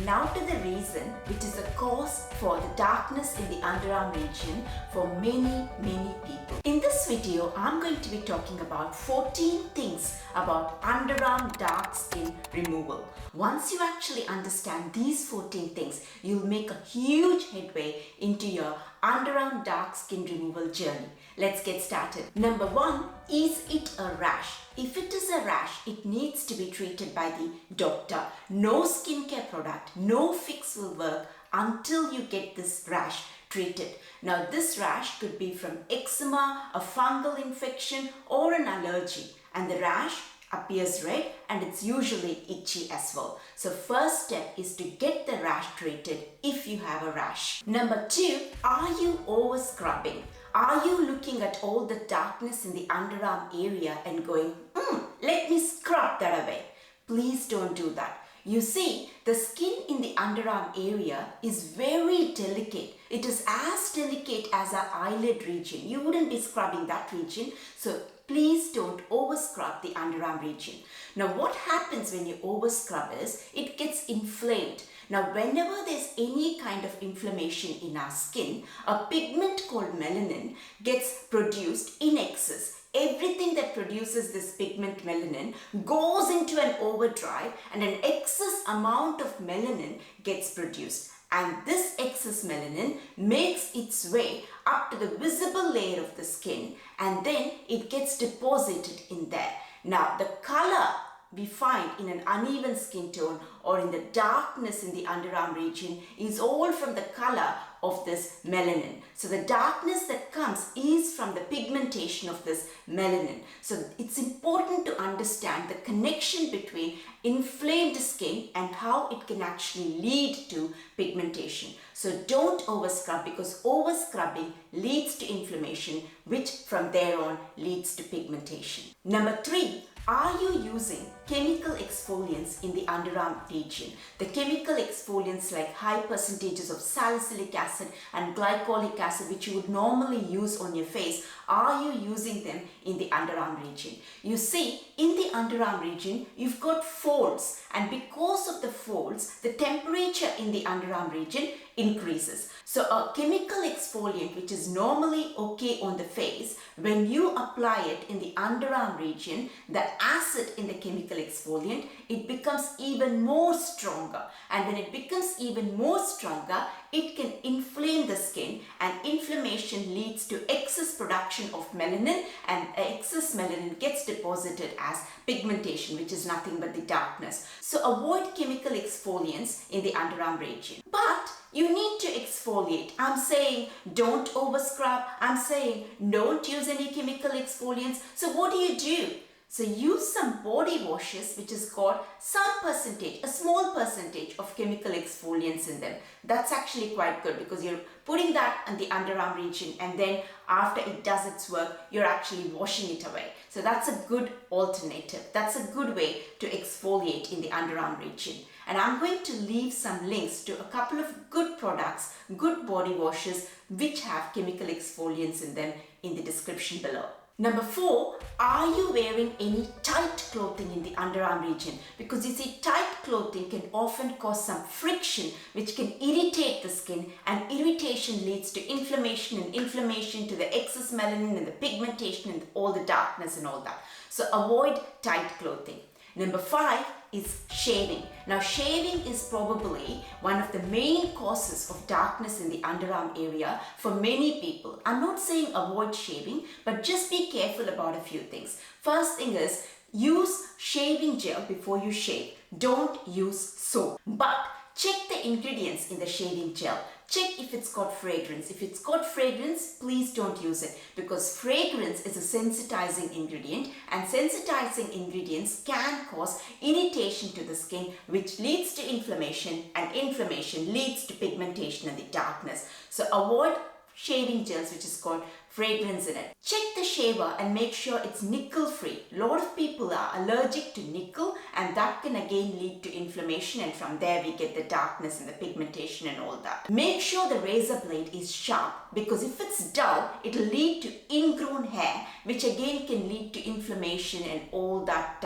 Now to the reason which is a cause for the darkness in the underarm region for many people. In this video, I'm going to be talking about 14 things about underarm dark skin removal. Once you actually understand these 14 things, you'll make a huge headway into your underarm dark skin removal journey. Let's get started. Number 1, is it a rash? If it is a rash, it needs to be treated by the doctor. No skincare product, no fix will work until you get this rash treated. Now this rash could be from eczema, a fungal infection or an allergy, and the rash appears red and it's usually itchy as well. So first step is to get the rash treated if you have a rash. Number 2, are you over scrubbing? Are you looking at all the darkness in the underarm area and going, let me scrub that away? Please don't do that. You see, the skin in the underarm area is very delicate. It is as delicate as our eyelid region. You wouldn't be scrubbing that region. So please don't over scrub the underarm region. Now what happens when you over scrub is it gets inflamed. Now whenever there's any kind of inflammation in our skin, a pigment called melanin gets produced in excess. Everything that produces this pigment melanin goes into an overdrive and an excess amount of melanin gets produced. And this excess melanin makes its way up to the visible layer of the skin and then it gets deposited in there. Now the color we find in an uneven skin tone or in the darkness in the underarm region is all from the color of this melanin. So the darkness that comes is from the pigmentation of this melanin. So it's important to understand the connection between inflamed skin and how it can actually lead to pigmentation. So don't over scrub, because over scrubbing leads to inflammation, which from there on leads to pigmentation. Number 3, are you using chemical exfoliants in the underarm region? The chemical exfoliants like high percentages of salicylic acid and glycolic acid, which you would normally use on your face, are you using them in the underarm region? You see, in the underarm region, you've got folds, and because of the folds, the temperature in the underarm region increases. So a chemical exfoliant which is normally okay on the face, when you apply it in the underarm region, the acid in the chemical exfoliant, it becomes even more stronger, and when it becomes even more stronger, it can inflame the skin, and inflammation leads to excess production of melanin, and excess melanin gets deposited as pigmentation, which is nothing but the darkness. So avoid chemical exfoliants in the underarm region. But you need to exfoliate. I'm saying don't over scrub. I'm saying don't use any chemical exfoliants. So what do? So use some body washes which has got some percentage, a small percentage of chemical exfoliants in them. That's actually quite good, because you're putting that in the underarm region and then after it does its work, you're actually washing it away. So that's a good alternative. That's a good way to exfoliate in the underarm region. And I'm going to leave some links to a couple of good products, good body washes which have chemical exfoliants in them in the description below. Number 4, are you wearing any tight clothing in the underarm region? Because you see, tight clothing can often cause some friction which can irritate the skin, and irritation leads to inflammation, and inflammation to the excess melanin and the pigmentation and all the darkness and all that. So avoid tight clothing. Number 5 is shaving. Now shaving is probably one of the main causes of darkness in the underarm area for many people. I'm not saying avoid shaving, but just be careful about a few things. First thing is, use shaving gel before you shave. Don't use soap. But check the ingredients in the shaving gel. Check if it's got fragrance. If it's got fragrance, please don't use it, because fragrance is a sensitizing ingredient, and sensitizing ingredients can cause irritation to the skin, which leads to inflammation, and inflammation leads to pigmentation and the darkness. So avoid shaving gels which has got fragrance in it. Check the shaver and make sure it's nickel free. A lot of people are allergic to nickel, and that can again lead to inflammation, and from there we get the darkness and the pigmentation and all that. Make sure the razor blade is sharp, because if it's dull, it will lead to ingrown hair, which again can lead to inflammation and all that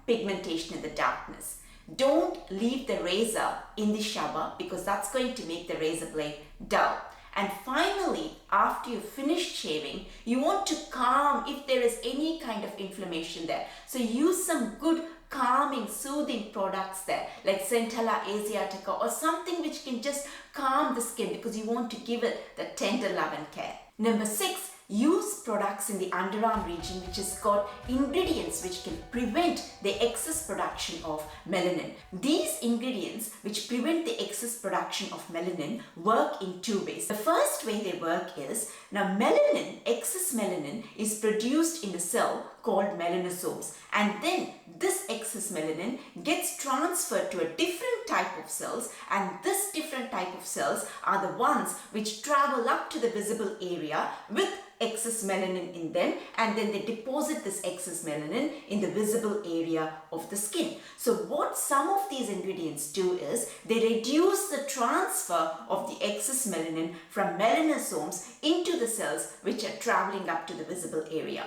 pigmentation and the darkness. don't leave the razor in the shower because that's going to make the razor blade dull. And finally, after you finish shaving, you want to calm if there is any kind of inflammation there. So use some good calming, soothing products there, like sandhya.naidu 𝗏𝗏𝗏𝗏 or something which can just calm the skin because you want to give it the tender love and care. Number 6, use products in the underarm region which has got ingredients which can prevent the excess production of melanin. These ingredients which prevent the excess production of melanin work in 2 ways. The first way they work is, now melanin, excess melanin is produced in a cell called melanosomes, and then this excess melanin gets transferred to a different type of cells, and this different type of cells are the ones which travel up to the visible area with excess melanin in them, and then they deposit this excess melanin in the visible area of the skin. So what some of these ingredients do is they reduce the transfer of the excess melanin from melanosomes into the cells which are traveling up to the visible area.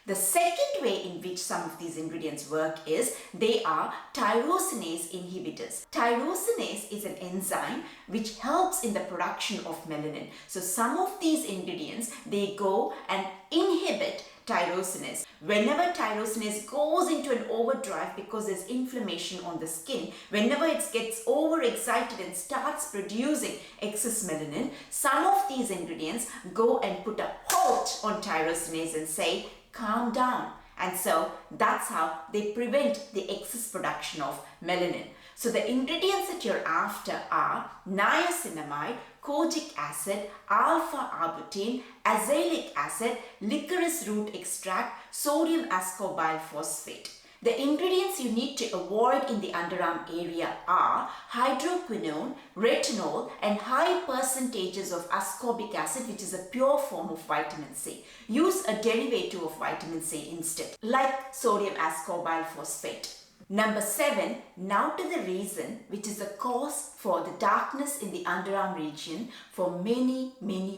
The second way in which some of these ingredients work is they are tyrosinase inhibitors. Tyrosinase is an enzyme which helps in the production of melanin. So some of these ingredients, they go and inhibit tyrosinase. Whenever tyrosinase goes into an overdrive because there's inflammation on the skin, whenever it gets overexcited and starts producing excess melanin, some of these ingredients go and put a halt on tyrosinase and say, calm down. And so that's how they prevent the excess production of melanin. So the ingredients that you're after are niacinamide, kojic acid, alpha-arbutin, azelaic acid, licorice root extract, sodium ascorbyl phosphate. The ingredients you need to avoid in the underarm area are hydroquinone, retinol, and high percentages of ascorbic acid, which is a pure form of vitamin C. Use a derivative of vitamin C instead, like sodium ascorbyl phosphate. Number 7, now to the reason which is a cause for the darkness in the underarm region for many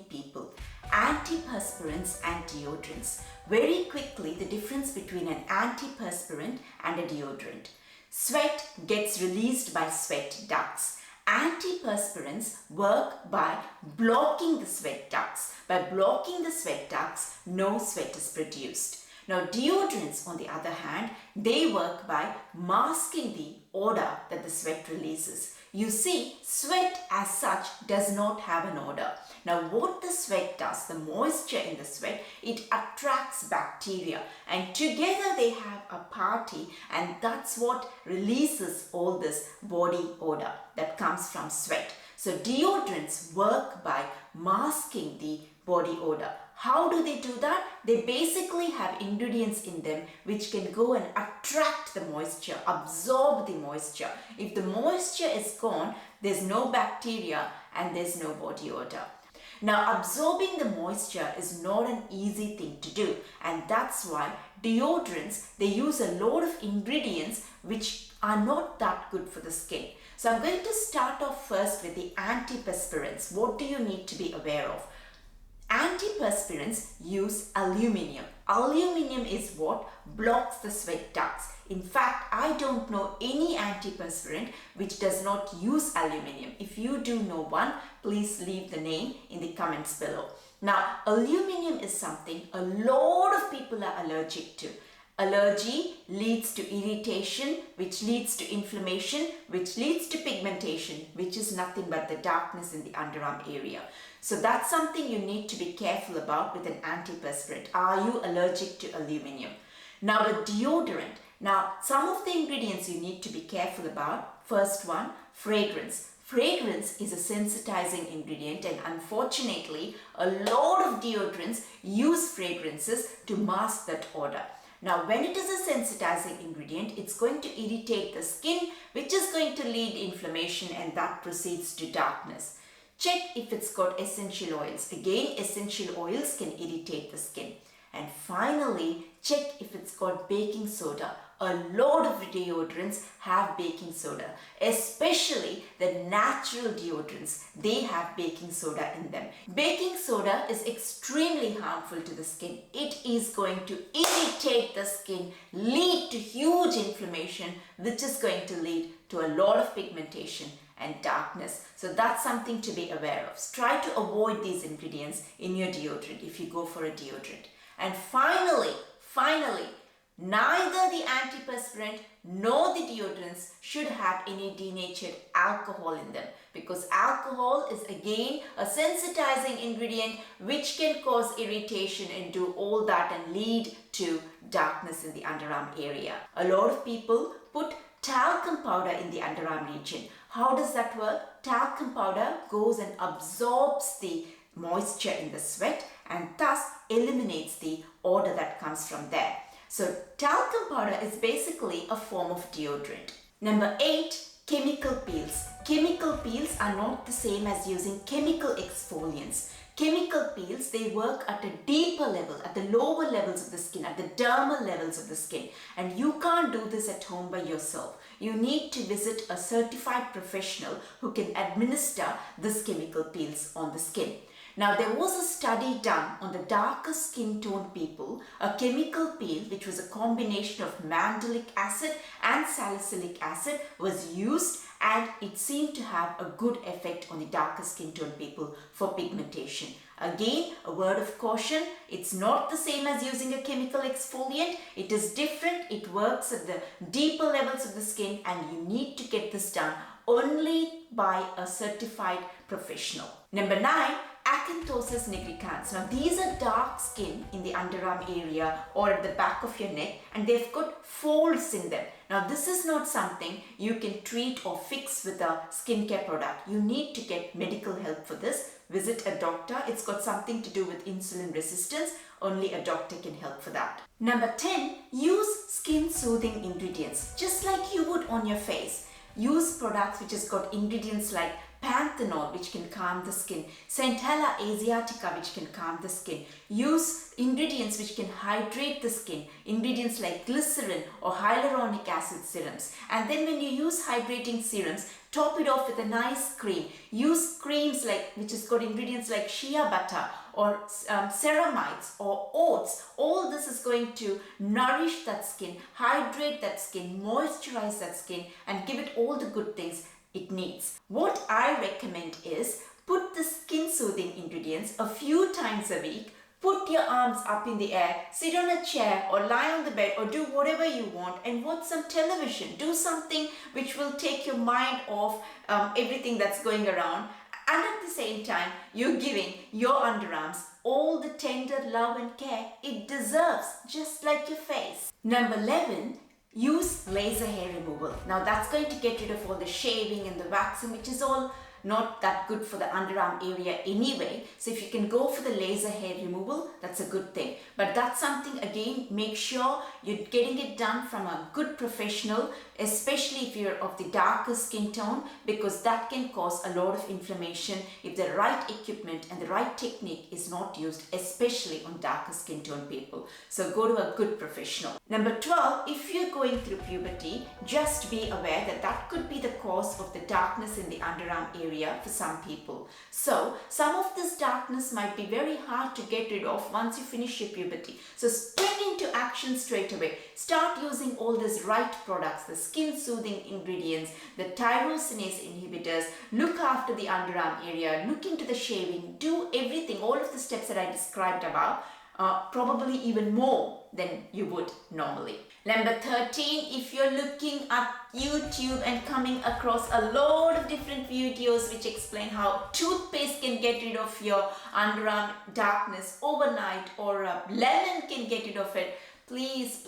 people. Antiperspirants and deodorants. Very quickly, the difference between an antiperspirant and a deodorant. Sweat gets released by sweat ducts. Antiperspirants work by blocking the sweat ducts. By blocking the sweat ducts, no sweat is produced. Now deodorants, on the other hand, they work by masking the odor that the sweat releases. You see, sweat as such does not have an odor. Now what the sweat does, the moisture in the sweat, it attracts bacteria, and together they have a party, and that's what releases all this body odor that comes from sweat. So deodorants work by masking the body odor. How do they do that? They basically have ingredients in them which can go and attract the moisture, absorb the moisture. If the moisture is gone, there's no bacteria and there's no body odor. Now, absorbing the moisture is not an easy thing to do, and that's why deodorants, they use a lot of ingredients which are not that good for the skin. So I'm going to start off first with the antiperspirants. What do you need to be aware of? Antiperspirants use aluminium. Aluminium is what blocks the sweat ducts. In fact, I don't know any antiperspirant which does not use aluminium. If you do know one, please leave the name in the comments below. Now, aluminium is something a lot of people are allergic to. Allergy leads to irritation, which leads to inflammation, which leads to pigmentation, which is nothing but the darkness in the underarm area. So that's something you need to be careful about with an antiperspirant. Are you allergic to aluminium? Now, the deodorant. Now, some of the ingredients you need to be careful about. First one, fragrance. Fragrance is a sensitizing ingredient, and unfortunately, a lot of deodorants use fragrances to mask that odor. Now, when it is a sensitizing ingredient, it's going to irritate the skin, which is going to lead to inflammation, and that proceeds to darkness. Check if it's got essential oils. Again, essential oils can irritate the skin. And finally, check if it's got baking soda. A lot of deodorants have baking soda, especially the natural deodorants. They have baking soda in them. Baking soda is extremely harmful to the skin. It is going to irritate the skin, lead to huge inflammation, which is going to lead to a lot of pigmentation and darkness. So that's something to be aware of. Try to avoid these ingredients in your deodorant if you go for a deodorant. And finally, neither the antiperspirant nor the deodorants should have any denatured alcohol in them, because alcohol is again a sensitizing ingredient which can cause irritation and do all that and lead to darkness in the underarm area. A lot of people put talcum powder in the underarm region. How does that work? Talcum powder goes and absorbs the moisture in the sweat and thus eliminates the odor that comes from there. So talcum powder is basically a form of deodorant. Number 8, chemical peels. Chemical peels are not the same as using chemical exfoliants. Chemical peels, they work at a deeper level, at the lower levels of the skin, at the dermal levels of the skin. And you can't do this at home by yourself. You need to visit a certified professional who can administer this chemical peels on the skin. Now, there was a study done on the darker skin tone people. A chemical peel, which was a combination of mandelic acid and salicylic acid, was used, and it seemed to have a good effect on the darker skin tone people for pigmentation. Again, a word of caution, it's not the same as using a chemical exfoliant. It is different. It works at the deeper levels of the skin, and you need to get this done only by a certified professional. Number 9, Acanthosis nigricans. Now these are dark skin in the underarm area or at the back of your neck, and they've got folds in them. Now this is not something you can treat or fix with a skincare product. You need to get medical help for this. Visit a doctor. It's got something to do with insulin resistance. Only a doctor can help for that. Number 10, use skin soothing ingredients just like you would on your face. Use products which has got ingredients like panthenol, which can calm the skin, sandhya asiatica, which can calm the skin. Use ingredients which can hydrate the skin, ingredients like glycerin or hyaluronic acid serums. And then when you use hydrating serums, top it off with a nice cream. Use creams like which has got ingredients like shea butter or ceramides or oats. All this is going to nourish that skin, hydrate that skin, moisturize that skin, and give it all the good things it needs. What I recommend is put the skin soothing ingredients a few times a week. Put your arms up in the air, sit on a chair or lie on the bed or do whatever you want and watch some television. Do something which will take your mind off everything that's going around. And at the same time, you're giving your underarms all the tender love and care it deserves, just like your face. Number 11, use laser hair removal. Now that's going to get rid of all the shaving and the waxing, which is all not that good for the underarm area anyway. So if you can go for the laser hair removal, that's a good thing. But that's something, again, make sure you're getting it done from a good professional, especially if you're of the darker skin tone, because that can cause a lot of inflammation if the right equipment and the right technique is not used, especially on darker skin tone people. So go to a good professional. Number 12, if you're going through puberty, just be aware that that could be the cause of the darkness in the underarm area for some people. So some of this darkness might be very hard to get rid of once you finish your puberty. So spring into action straight away. Start using all these right products, the skin soothing ingredients, the tyrosinase inhibitors. Look after the underarm area, look into the shaving, do everything, all of the steps that I described above. Probably even more than you would normally. Number 13, if you're looking at YouTube and coming across a lot of different videos which explain how toothpaste can get rid of your underarm darkness overnight, or lemon can get rid of it, please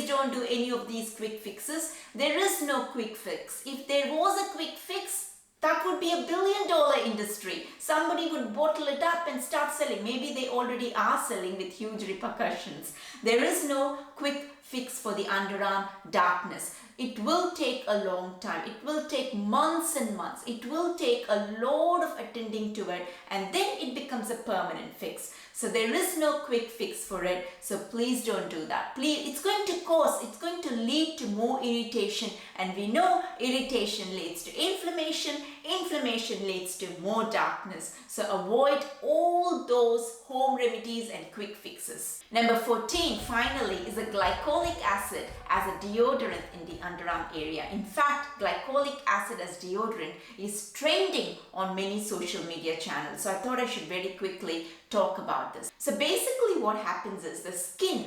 don't do any of these quick fixes. There is no quick fix. If there was a quick fix, that would be $1 billion industry. Somebody would bottle it up and start selling. Maybe they already are selling with huge repercussions. There is no quick fix for the underarm darkness. It will take a long time. It will take months and months. It will take a lot of attending to it, and then it becomes a permanent fix. So there is no quick fix for it. So please don't do that. Please, it's going to lead to more irritation, and we know irritation leads to inflammation. Inflammation leads to more darkness. So avoid all those home remedies and quick fixes. Number 14, finally, is a glycolic glycolic acid as a deodorant in the underarm area. In fact, glycolic acid as deodorant is trending on many social media channels. So I thought I should very quickly talk about this. So basically what happens is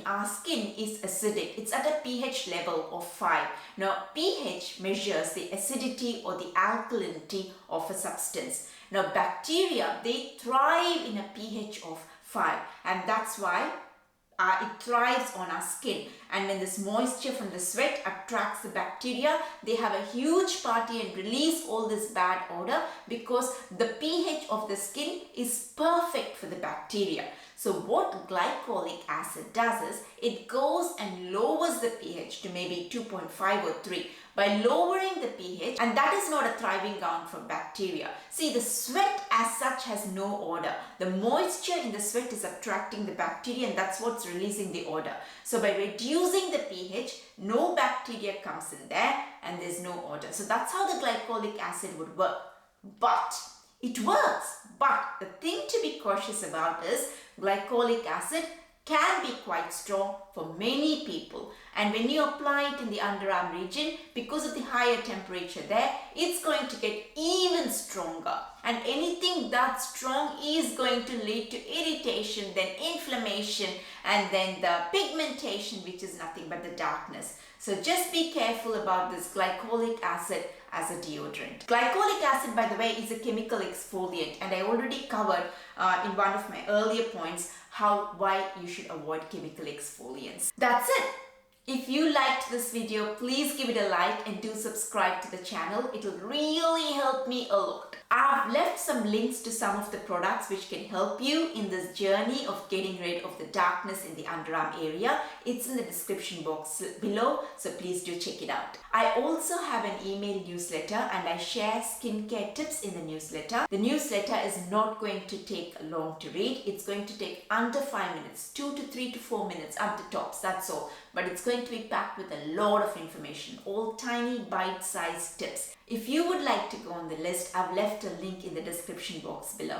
our skin is acidic. It's at a pH level of 5. Now pH measures the acidity or the alkalinity of a substance. Now bacteria, they thrive in a pH of 5, and that's why it thrives on our skin. And when this moisture from the sweat attracts the bacteria, they have a huge party and release all this bad odor because the pH of the skin is perfect for the bacteria. So what glycolic acid does is it goes and lowers the pH to maybe 2.5 or 3. By lowering the pH, and that is not a thriving ground for bacteria. See, the sweat as such has no odor. The moisture in the sweat is attracting the bacteria, and that's what's releasing the odor. So by reducing the pH, no bacteria comes in there and there's no odor. So that's how the glycolic acid would work. But it works. But the thing to be cautious about is glycolic acid can be quite strong for many people, and when you apply it in the underarm region, because of the higher temperature there, it's going to get even stronger, and anything that strong is going to lead to irritation, then inflammation, and then the pigmentation, which is nothing but the darkness. So just be careful about this glycolic acid as a deodorant. Glycolic acid, by the way, is a chemical exfoliant, and I already covered in one of my earlier points why you should avoid chemical exfoliants. That's it. If you liked this video, please give it a like and do subscribe to the channel. It will really help me a lot. I've left some links to some of the products which can help you in this journey of getting rid of the darkness in the underarm area. It's in the description box below, so please do check it out. I also have an email newsletter and I share skincare tips in the newsletter. The newsletter is not going to take long to read. It's going to take under 5 minutes, 2 to 3 to 4 minutes at the tops, that's all. But it's going to be packed with a lot of information, all tiny bite-sized tips. If you would like to go on the list, I've left a link in the description box below.